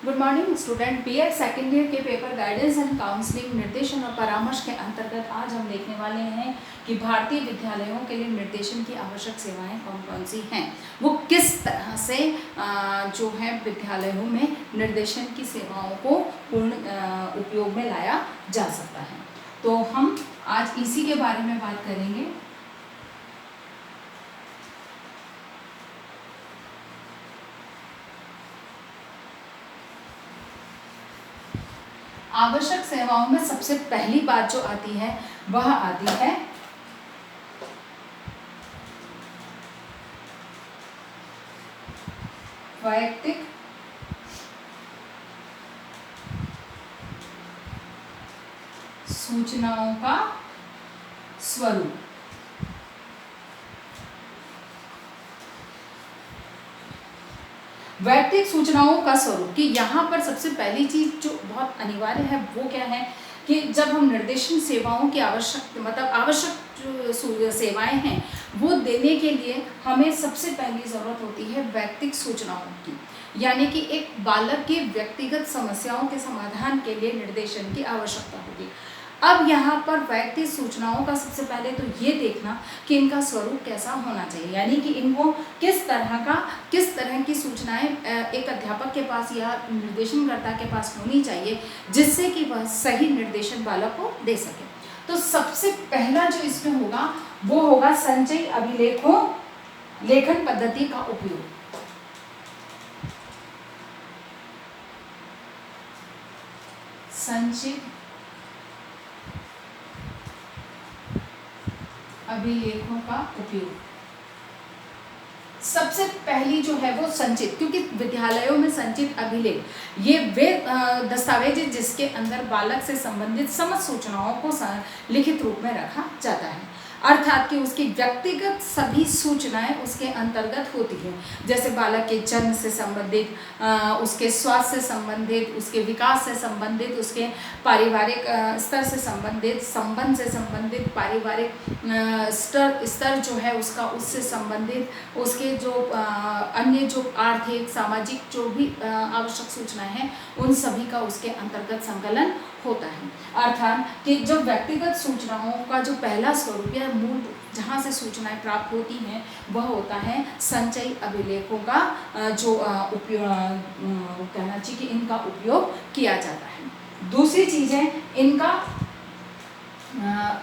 Good morning student. BEd second year के paper guidance and counselling निर्देशन और परामर्श के अंतर्गत आज हम देखने वाले हैं कि भारतीय विद्यालयों के लिए निर्देशन की आवश्यक सेवाएं कौन कौन सी हैं, वो किस तरह से जो है विद्यालयों में निर्देशन की सेवाओं को पूर्ण उपयोग में लाया जा सकता है। तो हम आज इसी के बारे में बात करेंगे। आवश्यक सेवाओं में सबसे पहली बात जो आती है वह आती है वैयक्तिक सूचनाओं का स्वरूप। वैयक्तिक सूचनाओं का स्वरूप कि यहाँ पर सबसे पहली चीज जो बहुत अनिवार्य है वो क्या है कि जब हम निर्देशन सेवाओं की आवश्यक जो सेवाएं हैं वो देने के लिए हमें सबसे पहली ज़रूरत होती है वैयक्तिक सूचनाओं की, यानी कि एक बालक की व्यक्तिगत समस्याओं के समाधान के लिए निर्देशन की आवश्यकता होगी। अब यहाँ पर वैयक्तिक सूचनाओं का सबसे पहले तो ये देखना कि इनका स्वरूप कैसा होना चाहिए, यानी कि इनको किस तरह की सूचनाएं एक अध्यापक के पास या निर्देशनकर्ता के पास होनी चाहिए जिससे कि वह सही निर्देशन बालक को दे सके। तो सबसे पहला जो इसमें होगा वो होगा संचयी अभिलेखों लेखन पद्धति का उपयोग। संचित अभिलेखों का उपयोग सबसे पहली जो है वो संचित, क्योंकि विद्यालयों में संचित अभिलेख ये वे दस्तावेज जिसके अंदर बालक से संबंधित समस्त सूचनाओं को लिखित रूप में रखा जाता है, अर्थात कि उसकी व्यक्तिगत सभी सूचनाएं उसके अंतर्गत होती हैं, जैसे बालक के जन्म से संबंधित, उसके स्वास्थ्य से संबंधित, उसके विकास से संबंधित, उसके पारिवारिक स्तर से संबंधित, संबंध से संबंधित, पारिवारिक स्तर जो है उसका उससे संबंधित, उसके जो अन्य जो आर्थिक सामाजिक जो भी आवश्यक सूचनाएं हैं उन सभी का उसके अंतर्गत संकलन होता है। अर्थात कि जो व्यक्तिगत सूचनाओं का जो पहला स्वरूप या मूल जहाँ से सूचनाएं प्राप्त होती हैं वह होता है संचयी अभिलेखों का जो उपयोग कहना चाहिए कि इनका उपयोग किया जाता है। दूसरी चीज़ है इनका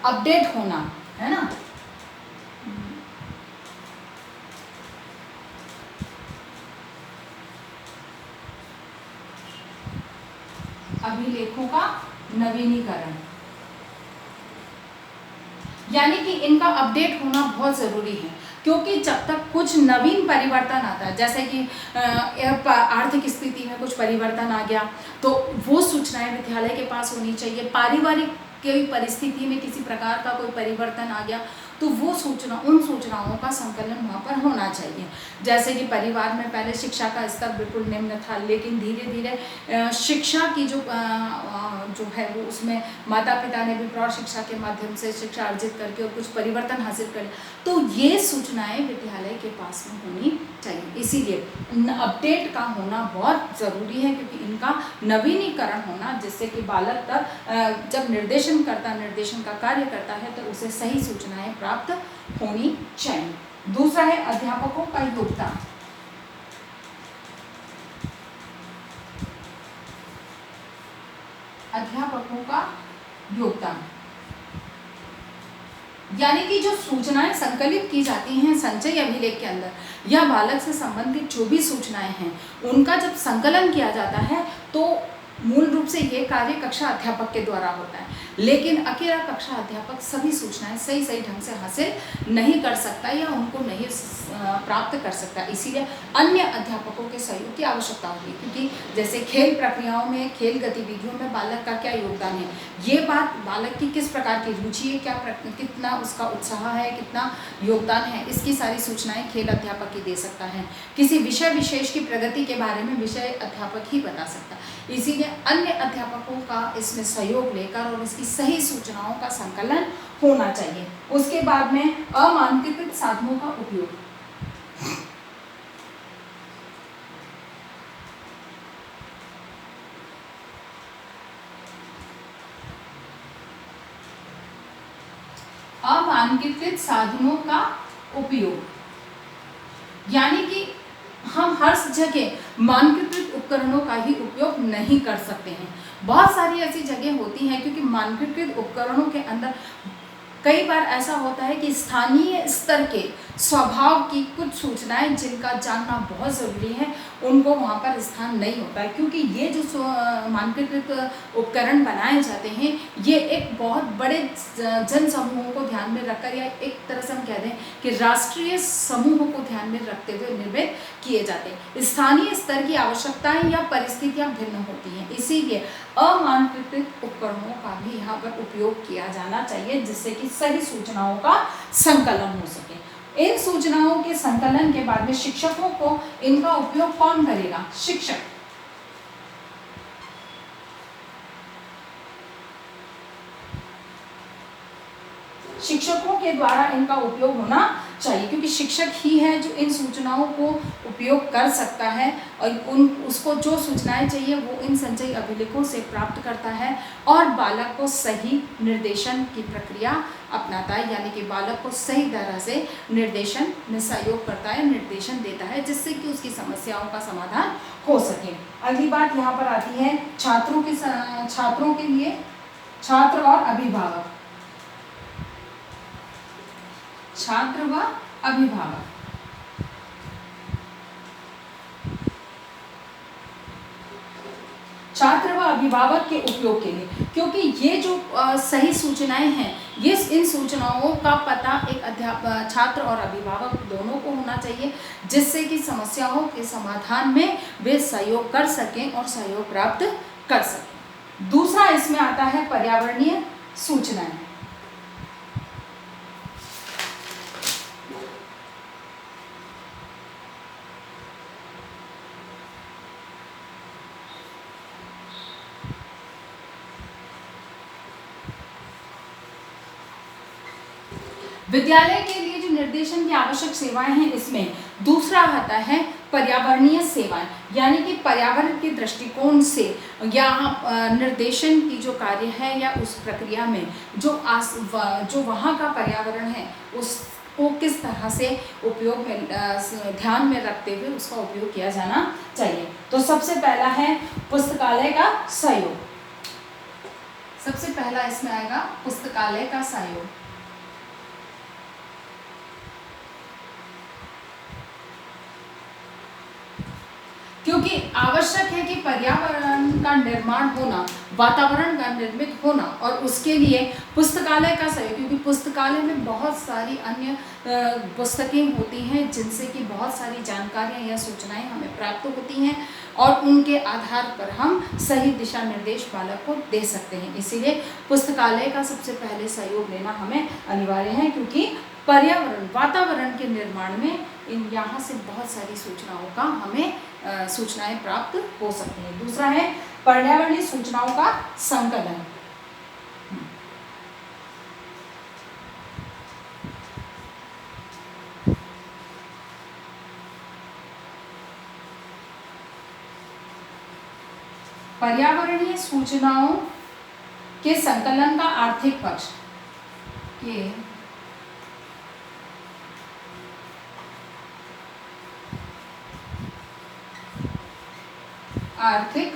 अपडेट होना, है ना। अभिलेखों का नवीनीकरण, यानी कि इनका अपडेट होना बहुत ज़रूरी है, क्योंकि जब तक कुछ नवीन परिवर्तन आता है, जैसे कि आर्थिक स्थिति में कुछ परिवर्तन आ गया तो वो सूचनाएं विद्यालय के पास होनी चाहिए। पारिवारिक कोई परिस्थिति में किसी प्रकार का कोई परिवर्तन आ गया तो वो उन सूचनाओं का संकलन वहाँ पर होना चाहिए। जैसे कि परिवार में पहले शिक्षा का स्तर बिल्कुल निम्न था, लेकिन धीरे धीरे शिक्षा की जो है वो उसमें माता पिता ने भी प्रौढ़ शिक्षा के माध्यम से शिक्षा अर्जित करके और कुछ परिवर्तन हासिल कर, तो ये सूचनाएं विद्यालय के पास में होनी चाहिए। इसीलिए अपडेट का होना बहुत ज़रूरी है, क्योंकि इनका नवीनीकरण होना जिससे कि बालक तक जब निर्देशन का कार्य करता है तो उसे सही सूचनाएं प्राप्त होनी चाहिए। दूसरा है अध्यापकों का योगदान। अध्यापकों का योगदान यानी कि जो सूचनाएं संकलित की जाती हैं संचयी अभिलेख के अंदर या बालक से संबंधित जो भी सूचनाएं हैं उनका जब संकलन किया जाता है तो मूल रूप से ये कार्य कक्षा अध्यापक के द्वारा होता है, लेकिन अकेला कक्षा अध्यापक सभी सूचनाएं सही ढंग से हासिल नहीं कर सकता या उनको नहीं प्राप्त कर सकता। इसीलिए अन्य अध्यापकों के सहयोग की आवश्यकता होती है, क्योंकि जैसे खेल प्रक्रियाओं में, खेल गतिविधियों में बालक का क्या योगदान है, ये बात बालक की किस प्रकार की रुचि है, कितना उसका उत्साह है, कितना योगदान है, इसकी सारी सूचनाएं खेल अध्यापक ही दे सकता है। किसी विषय विशेष की प्रगति के बारे में विषय अध्यापक ही बता सकता है। इसीलिए अन्य अध्यापकों का इसमें सहयोग लेकर और इसकी सही सूचनाओं का संकलन होना चाहिए। उसके बाद में अमानकीकृत साधनों का उपयोग। अमानकीकृत साधनों का उपयोग, यानी कि हम हर जगह मानकीकृत उपकरणों का ही उपयोग नहीं कर सकते हैं। बहुत सारी ऐसी जगह होती हैं क्योंकि मानकीकृत उपकरणों के अंदर कई बार ऐसा होता है कि स्थानीय स्तर के स्वभाव की कुछ सूचनाएं जिनका जानना बहुत ज़रूरी है उनको वहाँ पर स्थान नहीं होता है, क्योंकि ये जो मानकीकृत उपकरण बनाए जाते हैं ये एक बहुत बड़े जन समूहों को ध्यान में रखकर, या एक तरह से हम कह दें कि राष्ट्रीय समूहों को ध्यान में रखते हुए निर्मित किए जाते हैं। स्थानीय स्तर की आवश्यकताएं या परिस्थितियां भिन्न होती हैं, इसीलिए अमानकीकृत उपकरणों का भी यहाँ पर उपयोग किया जाना चाहिए जिससे कि सही सूचनाओं का संकलन हो सके। इन सूचनाओं के संकलन के बाद में शिक्षकों को इनका उपयोग कौन करेगा? शिक्षक। शिक्षकों के द्वारा इनका उपयोग होना चाहिए, क्योंकि शिक्षक ही है जो इन सूचनाओं को उपयोग कर सकता है और उसको जो सूचनाएं चाहिए वो इन संचयी अभिलेखों से प्राप्त करता है और बालक को सही निर्देशन की प्रक्रिया अपनाता है, यानी कि बालक को सही तरह से निर्देशन में सहयोग करता है, निर्देशन देता है, जिससे कि उसकी समस्याओं का समाधान हो सके। अगली बात यहाँ पर आती है छात्रों के लिए छात्र और अभिभावक। छात्र व अभिभावक, छात्र व अभिभावक के उपयोग के लिए, क्योंकि ये जो सही सूचनाएं हैं ये इन सूचनाओं का पता एक छात्र और अभिभावक दोनों को होना चाहिए, जिससे कि समस्याओं के समाधान में वे सहयोग कर सकें और सहयोग प्राप्त कर सकें। दूसरा इसमें आता है पर्यावरणीय सूचनाएं। विद्यालय के लिए जो निर्देशन की आवश्यक सेवाएं हैं इसमें दूसरा आता है पर्यावरणीय सेवाएं, यानी कि पर्यावरण के दृष्टिकोण से या निर्देशन की जो कार्य है या उस प्रक्रिया में जो वहाँ का पर्यावरण है उसको किस तरह से उपयोग में ध्यान में रखते हुए उसका उपयोग किया जाना चाहिए। तो सबसे पहला है पुस्तकालय का सहयोग। सबसे पहला इसमें आएगा पुस्तकालय का सहयोग। क्योंकि आवश्यक है कि पर्यावरण का निर्माण होना, वातावरण का निर्मित होना और उसके लिए पुस्तकालय का सहयोग, क्योंकि पुस्तकालय में बहुत सारी अन्य पुस्तकें होती हैं जिनसे कि बहुत सारी जानकारियाँ या सूचनाएं हमें प्राप्त होती हैं और उनके आधार पर हम सही दिशा निर्देश बालक को दे सकते हैं। इसीलिए पुस्तकालय का सबसे पहले सहयोग लेना हमें अनिवार्य है, क्योंकि पर्यावरण वातावरण के निर्माण में यहाँ से बहुत सारी सूचनाओं का हमें सूचनाएं प्राप्त हो सकती हैं। दूसरा है पर्यावरणीय सूचनाओं का संकलन। पर्यावरणीय सूचनाओं के संकलन का आर्थिक पक्ष के आर्थिक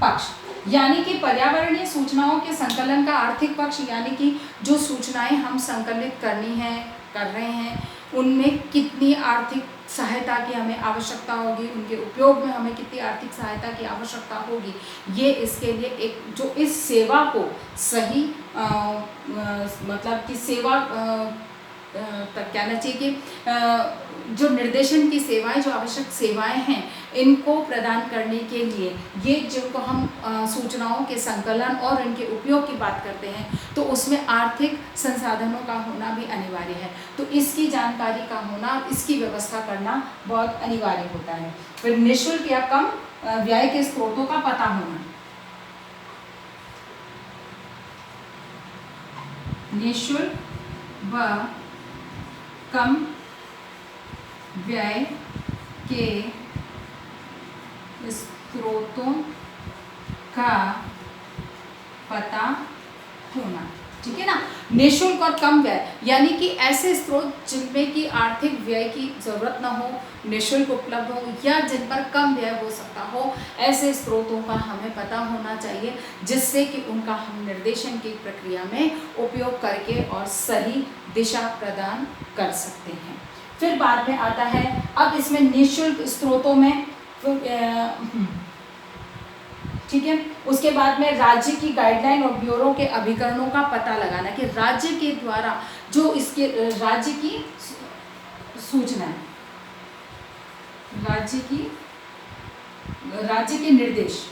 पक्ष, यानी कि पर्यावरणीय सूचनाओं के संकलन का आर्थिक पक्ष, यानी कि जो सूचनाएं हम संकलित कर रहे हैं उनमें कितनी आर्थिक सहायता की हमें आवश्यकता होगी, उनके उपयोग में हमें कितनी आर्थिक सहायता की आवश्यकता होगी, ये इसके लिए एक जो इस सेवा को सही मतलब कि सेवा तक कहना चाहिए कि जो निर्देशन की सेवाएं, जो आवश्यक सेवाएं हैं इनको प्रदान करने के लिए ये जिनको हम सूचनाओं के संकलन और इनके उपयोग की बात करते हैं तो उसमें आर्थिक संसाधनों का होना भी अनिवार्य है। तो इसकी जानकारी का होना, इसकी व्यवस्था करना बहुत अनिवार्य होता है। फिर निःशुल्क या कम व्यय के स्रोतों का पता होना। निःशुल्क व कम व्यय के स्रोतों का पता होना। ठीक है ना। निःशुल्क और कम व्यय यानी कि ऐसे स्रोत जिनमें की आर्थिक व्यय की जरूरत ना हो, निःशुल्क उपलब्ध हो या जिन पर कम व्यय हो सकता हो, ऐसे स्रोतों का हमें पता होना चाहिए, जिससे कि उनका हम निर्देशन की प्रक्रिया में उपयोग करके और सही दिशा प्रदान कर सकते हैं। फिर बाद में आता है, अब इसमें निःशुल्क स्रोतों में ठीक है, उसके बाद में राज्य की गाइडलाइन और ब्यूरो के अभिकरणों का पता लगाना कि राज्य के द्वारा जो इसके राज्य की सूचना, राज्य के निर्देश,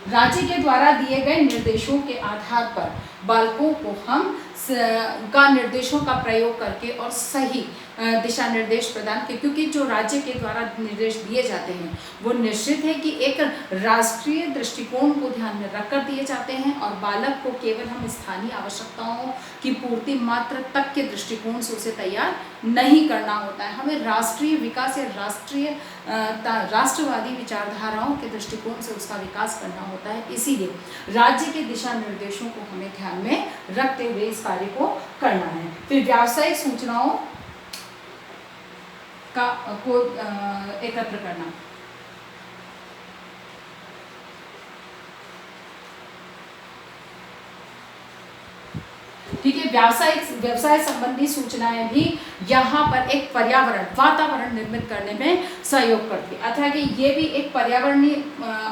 राज्य के द्वारा दिए गए निर्देशों के आधार पर बालकों को हम का निर्देशों का प्रयोग करके और सही दिशा निर्देश प्रदान के, क्योंकि जो राज्य के द्वारा निर्देश दिए जाते हैं वो निश्चित है कि एक राष्ट्रीय दृष्टिकोण को ध्यान में रखकर दिए जाते हैं और बालक को केवल हम स्थानीय आवश्यकताओं की पूर्ति मात्र तक के दृष्टिकोण से उसे तैयार नहीं करना होता है। हमें राष्ट्रीय विकास या राष्ट्रवादी विचारधाराओं के दृष्टिकोण से उसका विकास करना होता है। इसीलिए राज्य के दिशा निर्देशों को हमें ध्यान में रखते हुए इस कार्य को करना है। फिर व्यावसायिक सूचनाओं को एकत्र करना, ठीक है। व्यवसाय संबंधी सूचनाएं भी यहाँ पर एक वातावरण निर्मित करने में सहयोग करती है, अर्थात कि ये भी एक पर्यावरणीय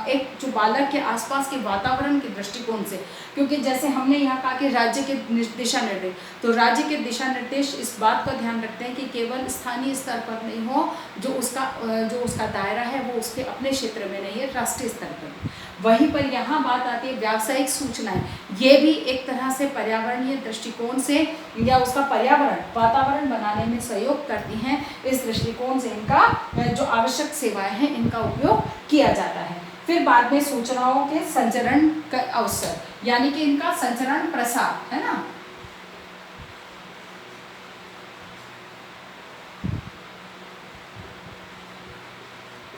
एक जो बालक के आसपास के वातावरण के दृष्टिकोण से, क्योंकि जैसे हमने यहाँ कहा कि राज्य के दिशा निर्देश, तो राज्य के दिशा निर्देश इस बात का ध्यान रखते हैं कि केवल स्थानीय स्तर पर नहीं हो, जो उसका दायरा है वो उसके अपने क्षेत्र में नहीं है, राष्ट्रीय स्तर पर। वहीं पर यहाँ बात आती है व्यावसायिक सूचनाएं, ये भी एक तरह से पर्यावरणीय दृष्टिकोण से या उसका वातावरण बनाने में सहयोग करती हैं। इस दृष्टिकोण से इनका जो आवश्यक सेवाएं हैं इनका उपयोग किया जाता है। फिर बाद में सूचनाओं के संचरण का अवसर, यानी कि इनका संचरण प्रसार, है ना,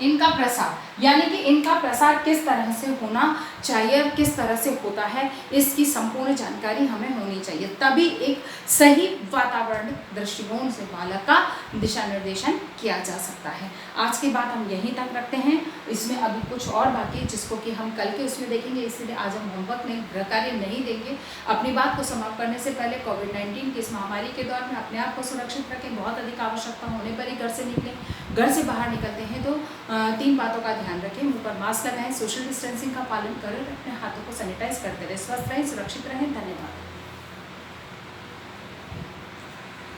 इनका प्रसार यानी कि इनका प्रसार किस तरह से होना चाहिए और किस तरह से होता है, इसकी संपूर्ण जानकारी हमें होनी चाहिए, तभी एक सही वातावरण दृष्टिकोण से बालक का दिशा निर्देशन किया जा सकता है। आज की बात हम यहीं तक रखते हैं, इसमें अभी कुछ और बाकी है जिसको कि हम कल के उसमें देखेंगे, इसलिए आज हम होमवर्क नहीं कार्य नहीं देंगे। अपनी बात को समाप्त करने से पहले कोविड-19 की इस महामारी के दौर में अपने आप को सुरक्षित रखें, बहुत अधिक आवश्यकता होने पर ही घर से निकलें। घर से बाहर निकलते हैं तो 3 बातों का ध्यान रखें, मुंह पर मास्क लगाएं, सोशल डिस्टेंसिंग का पालन करें, अपने हाथों को सैनिटाइज करते रहें, स्वस्थ रहें, सुरक्षित रहें। धन्यवाद।